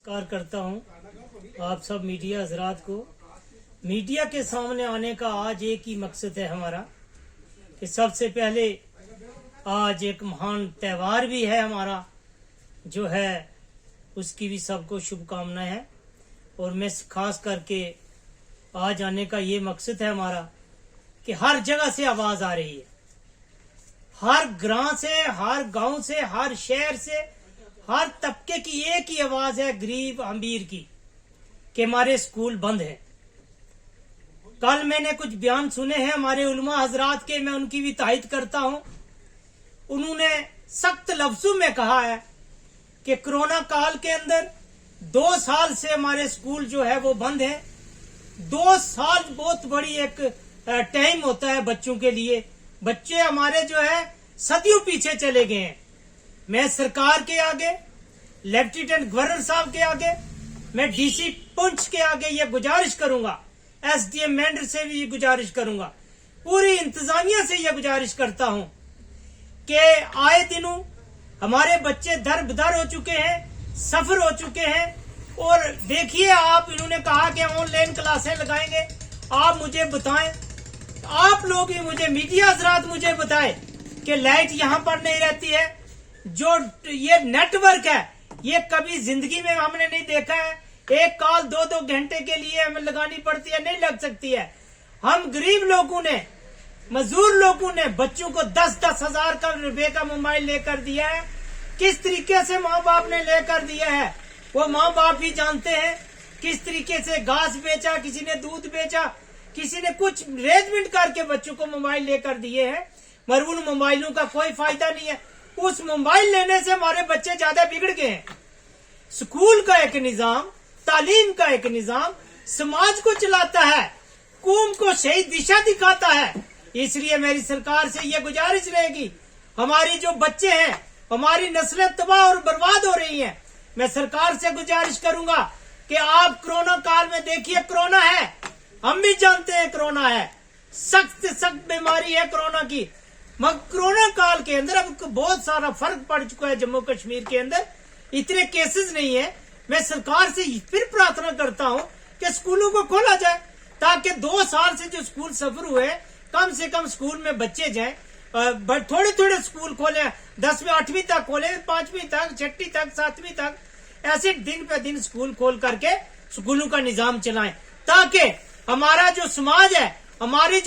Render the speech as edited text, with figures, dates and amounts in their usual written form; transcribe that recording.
नमस्कार करता हूं आप सब मीडिया हजरात को। मीडिया के सामने आने का आज एक ही मकसद है हमारा कि सबसे पहले आज एक महान त्यौहार भी है हमारा जो है, उसकी भी सबको शुभकामनाएं हैं। और मैं खास करके आज आने का ये मकसद है हमारा कि हर जगह से आवाज आ रही है, हर ग्राम से, हर गांव से, हर शहर से, हर तबके की एक ही आवाज है, गरीब अमीर की, कि हमारे स्कूल बंद है। कल मैंने कुछ बयान सुने हैं हमारे उलमा हजरात के, मैं उनकी भी तायद करता हूं। उन्होंने सख्त लफ्जों में कहा है कि कोरोना काल के अंदर 2 साल से हमारे स्कूल जो है वो बंद है। 2 साल बहुत बड़ी एक टाइम होता है बच्चों के लिए। बच्चे हमारे जो है सदियों पीछे चले गए हैं। मैं सरकार के आगे, लेफ्टिनेंट गवर्नर साहब के आगे, मैं डीसी पुंछ के आगे ये गुजारिश करूंगा, एसडीएम मेंढर से भी ये गुजारिश करूंगा, पूरी इंतजामिया से ये गुजारिश करता हूं कि आए दिनों हमारे बच्चे दर बदर हो चुके हैं, सफर हो चुके हैं। और देखिए आप, इन्होंने कहा कि ऑनलाइन क्लासें लगाएंगे। आप मुझे बताएं, आप लोग ही मुझे, मीडिया हजरात मुझे बताएं कि लाइट यहां पर नहीं रहती है। जो ये नेटवर्क है ये कभी जिंदगी में हमने नहीं देखा है। एक कॉल 2-2 घंटे के लिए हमें लगानी पड़ती है, नहीं लग सकती है। हम गरीब लोगों ने, मजदूर लोगों ने बच्चों को 10-10 हजार रुपए का मोबाइल लेकर दिया है। किस तरीके से माँ बाप ने लेकर दिया है वो माँ बाप ही जानते हैं। किस तरीके से घास बेचा, किसी ने दूध बेचा, किसी ने कुछ अरेंजमेंट करके बच्चों को मोबाइल लेकर दिए हैं। मगर उन मोबाइलों का कोई फायदा नहीं है। उस मोबाइल लेने से हमारे बच्चे ज्यादा बिगड़ गए हैं। स्कूल का एक निजाम, तालीम का एक निजाम समाज को चलाता है, कौम को सही दिशा दिखाता है। इसलिए मेरी सरकार से ये गुजारिश रहेगी, हमारी जो बच्चे हैं, हमारी नस्लें तबाह और बर्बाद हो रही हैं। मैं सरकार से गुजारिश करूंगा कि आप कोरोना काल में देखिए, कोरोना है, हम भी जानते हैं कोरोना है, सख्त बीमारी है कोरोना की। मगर कोरोना काल के अंदर अब बहुत सारा फर्क पड़ चुका है। जम्मू कश्मीर के अंदर इतने केसेस नहीं है। मैं सरकार से फिर प्रार्थना करता हूं कि स्कूलों को खोला जाए, ताकि 2 साल से जो स्कूल सफर हुए कम से कम स्कूल में बच्चे जाएं। थोड़े थोड़े स्कूल खोले, 10वीं 8वीं तक खोले, 5वीं तक, 6वीं तक, 7वीं तक, ऐसे दिन पे दिन स्कूल खोल करके स्कूलों का निजाम चलाएं, ताकि हमारा जो समाज है, हमारी